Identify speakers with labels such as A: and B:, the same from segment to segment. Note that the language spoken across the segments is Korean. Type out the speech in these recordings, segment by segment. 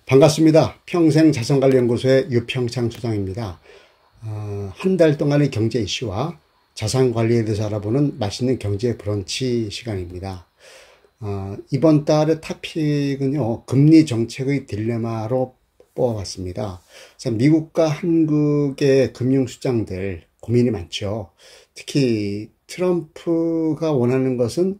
A: 반갑습니다. 평생자산관리연구소의 유평창 소장입니다. 한 달 동안의 경제 이슈와 자산관리에 대해서 알아보는 맛있는 경제 브런치 시간입니다. 이번 달의 토픽은요, 금리 정책의 딜레마로 뽑아봤습니다. 미국과 한국의 금융수장들 고민이 많죠. 특히 트럼프가 원하는 것은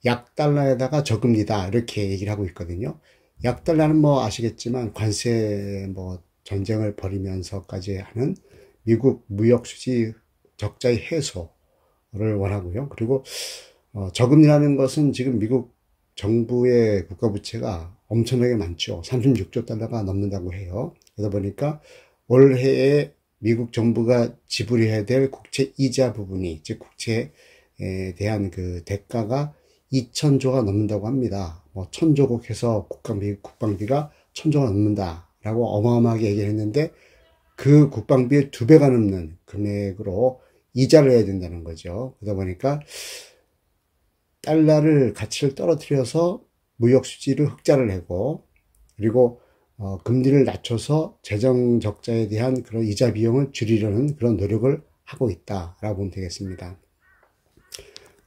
A: 약달러에다가 저금리다, 이렇게 얘기를 하고 있거든요. 약달러는 뭐 아시겠지만 관세 전쟁을 벌이면서까지 하는 미국 무역 수지 적자의 해소를 원하고요. 그리고 저금리라는 것은 지금 미국 정부의 국가 부채가 엄청나게 많죠. 36조 달러가 넘는다고 해요. 그러다 보니까 올해에 미국 정부가 지불해야 될 국채 이자 부분이, 즉 국채에 대한 그 대가가 2,000조가 넘는다고 합니다. 1,000조국 해서 국방비가 1,000조가 넘는다라고 어마어마하게 얘기를 했는데, 그 국방비의 2배가 넘는 금액으로 이자를 해야 된다는 거죠. 그러다 보니까 달러를 가치를 떨어뜨려서 무역 수지를 흑자를 내고, 그리고 금리를 낮춰서 재정 적자에 대한 그런 이자 비용을 줄이려는 그런 노력을 하고 있다라고 보면 되겠습니다.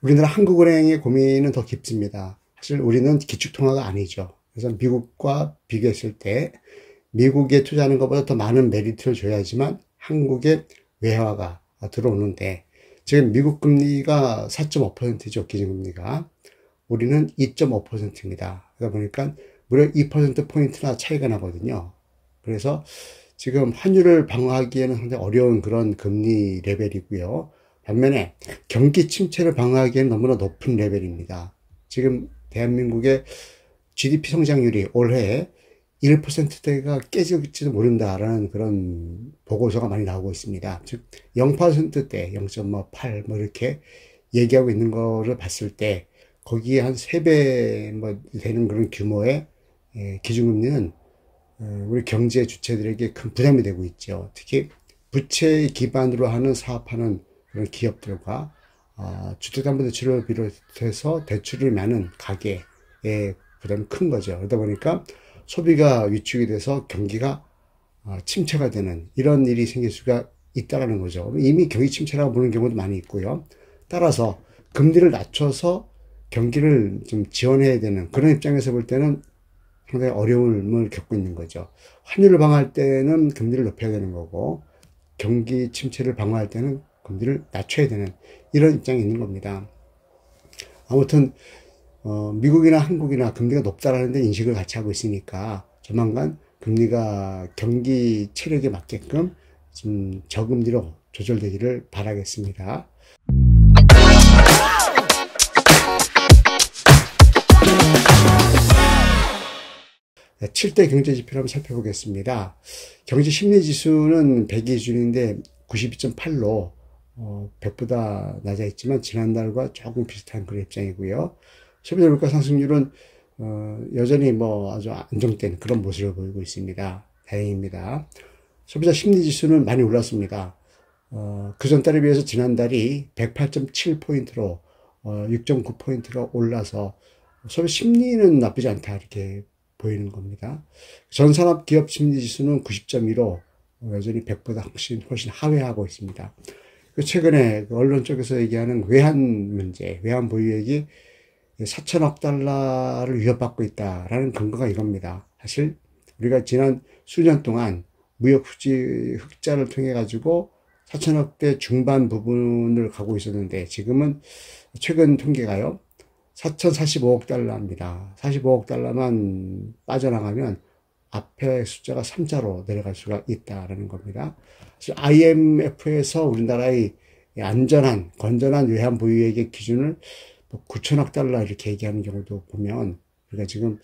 A: 우리나라 한국은행의 고민은 더 깊습니다. 사실 우리는 기축통화가 아니죠. 그래서 미국과 비교했을 때 미국에 투자하는 것보다 더 많은 메리트를 줘야지만 한국에 외화가 들어오는데, 지금 미국 금리가 4.5%죠. 기준금리가. 우리는 2.5%입니다. 그러다 보니까 무려 2%포인트나 차이가 나거든요. 그래서 지금 환율을 방어하기에는 상당히 어려운 그런 금리 레벨이고요. 반면에 경기 침체를 방어하기에는 너무나 높은 레벨입니다. 지금 대한민국의 GDP 성장률이 올해 1%대가 깨질지도 모른다라는 그런 보고서가 많이 나오고 있습니다. 즉 0%대, 0.8 이렇게 얘기하고 있는 거를 봤을 때 거기에 한 3배 되는 그런 규모의 기준금리는 우리 경제 주체들에게 큰 부담이 되고 있죠. 특히 부채 기반으로 하는 사업하는 그런 기업들과 주택담보대출을 비롯해서 대출을 많은 가계의 부담이 큰 거죠. 그러다 보니까 소비가 위축이 돼서 경기가 침체가 되는 이런 일이 생길 수가 있다는 거죠. 이미 경기 침체라고 보는 경우도 많이 있고요. 따라서 금리를 낮춰서 경기를 좀 지원해야 되는 그런 입장에서 볼 때는 상당히 어려움을 겪고 있는 거죠. 환율을 방어할 때는 금리를 높여야 되는 거고, 경기 침체를 방어할 때는 금리를 낮춰야 되는 이런 입장이 있는 겁니다. 아무튼 미국이나 한국이나 금리가 높다라는 데 인식을 같이 하고 있으니까 조만간 금리가 경기 체력에 맞게끔 좀 저금리로 조절되기를 바라겠습니다. 7대 경제지표를 한번 살펴보겠습니다. 경제심리지수는 100 기준인데 92.8로 100보다 낮아 있지만 지난달과 조금 비슷한 그런 입장이고요. 소비자 물가 상승률은 여전히 아주 안정된 그런 모습을 보이고 있습니다. 다행입니다. 소비자 심리지수는 많이 올랐습니다. 그 전달에 비해서 지난달이 108.7포인트로 6.9포인트가 올라서 소비 심리는 나쁘지 않다, 이렇게 보이는 겁니다. 전산업 기업 심리지수는 90.2로 여전히 100보다 훨씬 하회하고 있습니다. 최근에 언론 쪽에서 얘기하는 외환 문제, 외환 보유액이 4천억 달러를 위협받고 있다라는 근거가 이겁니다. 사실 우리가 지난 수년 동안 무역 수지 흑자를 통해 가지고 4천억대 중반 부분을 가고 있었는데, 지금은 최근 통계가요 4,045억 달러입니다. 45억 달러만 빠져나가면 앞에 숫자가 3자로 내려갈 수가 있다라는 겁니다. IMF에서 우리나라의 안전한, 건전한 외환 보유액의 기준을 9천억 달러 이렇게 얘기하는 경우도 보면 우리가 지금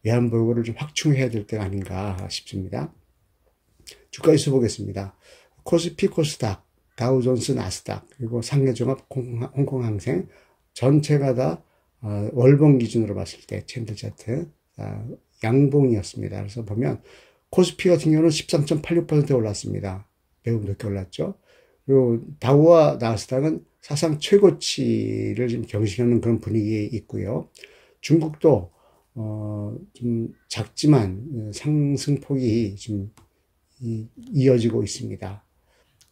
A: 외환 보유고를 좀 확충해야 될 때가 아닌가 싶습니다. 주가지수 보겠습니다. 코스피, 코스닥, 다우존스, 나스닥, 그리고 상해종합, 홍콩항생 전체가 다 월봉 기준으로 봤을 때 챈들 차트 양봉이었습니다. 그래서 보면 코스피 같은 경우는 13.86% 올랐습니다. 매우 높게 올랐죠. 그리고 다우와 나스닥은 사상 최고치를 지금 경신하는 그런 분위기에 있고요. 중국도 좀 작지만 상승폭이 좀 이어지고 있습니다.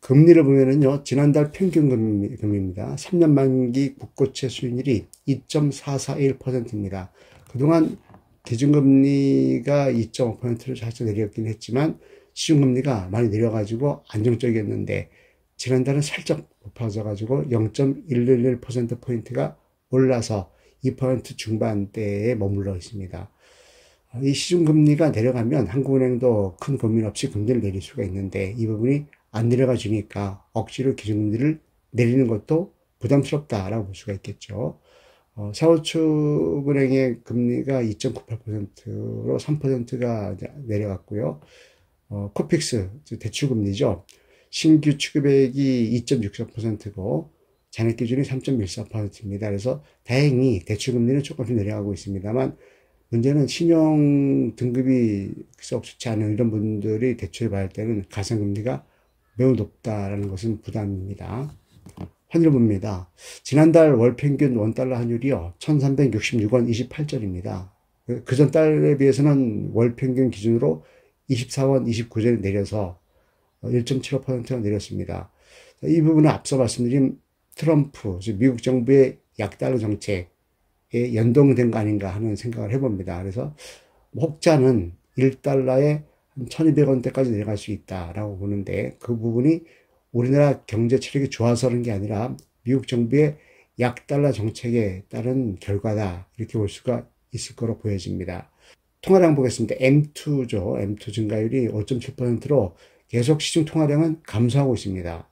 A: 금리를 보면은요, 지난달 평균 금리입니다. 3년 만기 국고채 수익률이 2.441%입니다. 그동안 기준금리가 2.5%를 살짝 내렸긴 했지만 시중금리가 많이 내려가지고 안정적이었는데 지난달은 살짝 높아져가지고 0.111%포인트가 올라서 2% 중반대에 머물러 있습니다. 이 시중금리가 내려가면 한국은행도 큰 고민 없이 금리를 내릴 수가 있는데 이 부분이 안 내려가 주니까 억지로 기준금리를 내리는 것도 부담스럽다라고 볼 수가 있겠죠. 서울축은행의 금리가 2.98%로 3%가 내려갔고요. 코픽스, 대출금리죠. 신규 취급액이 2.64%고 잔액 기준이 3.14%입니다. 그래서 다행히 대출금리는 조금씩 내려가고 있습니다만 문제는 신용 등급이 썩 좋지 않은 이런 분들이 대출을 받을 때는 가상금리가 매우 높다라는 것은 부담입니다. 환율 봅니다. 지난달 월 평균 원달러 환율이요. 1366원 28절입니다. 그 전 달에 비해서는 월 평균 기준으로 24원 29절 내려서 1.75%가 내렸습니다. 이 부분은 앞서 말씀드린 트럼프, 즉 미국 정부의 약달러 정책에 연동된 거 아닌가 하는 생각을 해봅니다. 그래서 혹자는 1달러에 1200원대까지 내려갈 수 있다라고 보는데 그 부분이 우리나라 경제 체력이 좋아서 그런 게 아니라 미국 정부의 약달러 정책에 따른 결과다 이렇게 볼 수가 있을 거로 보여집니다. 통화량 보겠습니다. M2죠. M2 증가율이 5.7%로 계속 시중 통화량은 감소하고 있습니다.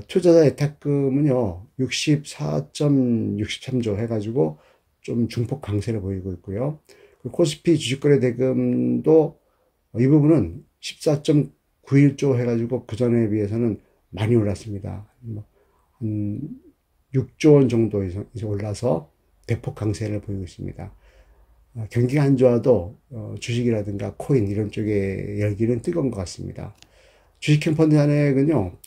A: 투자자 예탁금은요 64.63조 해가지고 좀 중폭 강세를 보이고 있고요. 코스피 주식거래 대금도 이 부분은 14.91조 해가지고 그 전에 비해서는 많이 올랐습니다. 한 6조 원 정도 이상 올라서 대폭 강세를 보이고 있습니다. 경기가 안 좋아도 주식이라든가 코인 이런 쪽에 열기는 뜨거운 것 같습니다. 주식형 펀드 잔액은요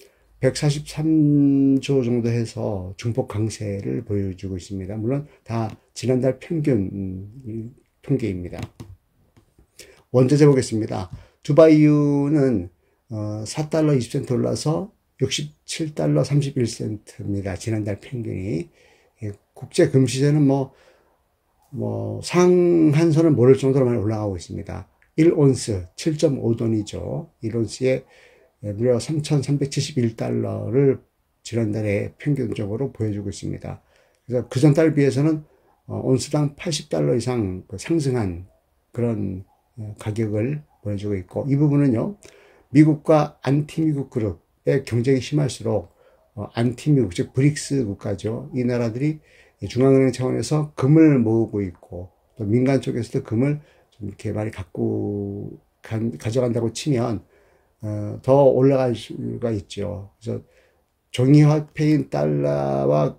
A: 143조 정도 해서 중폭 강세를 보여주고 있습니다. 물론 다 지난달 평균 통계입니다. 원자재 보겠습니다. 두바이유는 4달러 20센트 올라서 67달러 31센트입니다. 지난달 평균이. 국제 금시세는 상한선을 모를 정도로 많이 올라가고 있습니다. 1온스 7.5돈이죠. 1온스에 무려 3,371달러를 지난달에 평균적으로 보여주고 있습니다. 그래서 그 전달 비해서는 온스당 80달러 이상 상승한 그런 가격을 보여주고 있고 이 부분은요 미국과 안티미국 그룹의 경쟁이 심할수록 안티미국 즉 브릭스 국가죠. 이 나라들이 중앙은행 차원에서 금을 모으고 있고 또 민간 쪽에서도 금을 좀 이렇게 많이 가져간다고 치면 더 올라갈 수가 있죠. 그래서 종이화폐인 달러와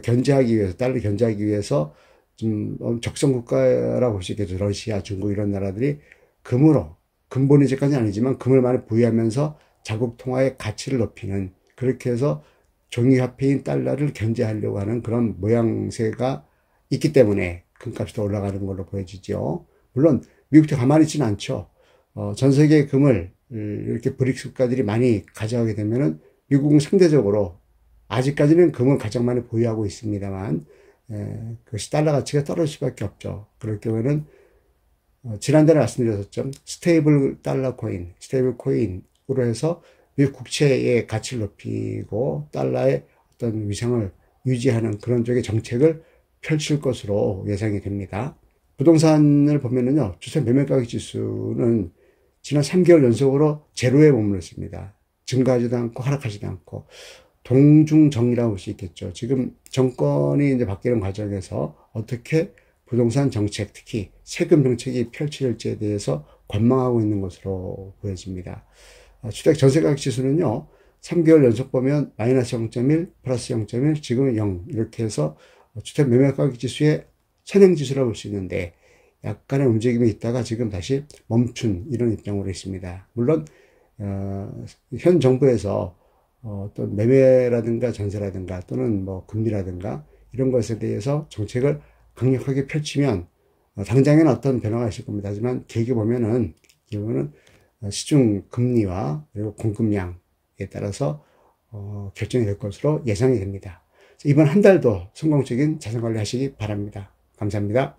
A: 견제하기 위해서 달러 견제하기 위해서 좀 적성 국가라고 볼 수 있겠죠. 러시아, 중국 이런 나라들이 금으로 근본이제까지는 아니지만 금을 많이 보유하면서 자국 통화의 가치를 높이는 그렇게 해서 종이화폐인 달러를 견제하려고 하는 그런 모양새가 있기 때문에 금값이 더 올라가는 걸로 보여지죠. 물론 미국도 가만히 있지는 않죠. 전 세계의 금을 이렇게 브릭스 국가들이 많이 가져가게 되면은 미국은 상대적으로 아직까지는 금을 가장 많이 보유하고 있습니다만 그것이 달러 가치가 떨어질 수밖에 없죠. 그럴 경우에는 지난달에 말씀드렸었죠. 스테이블 달러 코인, 스테이블 코인으로 해서 미국 국채의 가치를 높이고 달러의 어떤 위상을 유지하는 그런 쪽의 정책을 펼칠 것으로 예상이 됩니다. 부동산을 보면은요, 주택 매매가격 지수는 지난 3개월 연속으로 제로에 머물렀습니다. 증가하지도 않고 하락하지도 않고 동중정이라고 볼 수 있겠죠. 지금 정권이 이제 바뀌는 과정에서 어떻게 부동산 정책, 특히 세금 정책이 펼쳐질지에 대해서 관망하고 있는 것으로 보여집니다. 주택 전세가격 지수는요, 3개월 연속 보면 마이너스 0.1, 플러스 0.1, 지금은 0 이렇게 해서 주택 매매가격 지수의 선행지수라고 볼 수 있는데 약간의 움직임이 있다가 지금 다시 멈춘 이런 입장으로 있습니다. 물론 현 정부에서 어떤 매매라든가 전세라든가 또는 금리라든가 이런 것에 대해서 정책을 강력하게 펼치면 당장에는 어떤 변화가 있을 겁니다. 하지만 길게 보면은 시중 금리와 그리고 공급량에 따라서 결정이 될 것으로 예상이 됩니다. 이번 한 달도 성공적인 자산 관리 하시기 바랍니다. 감사합니다.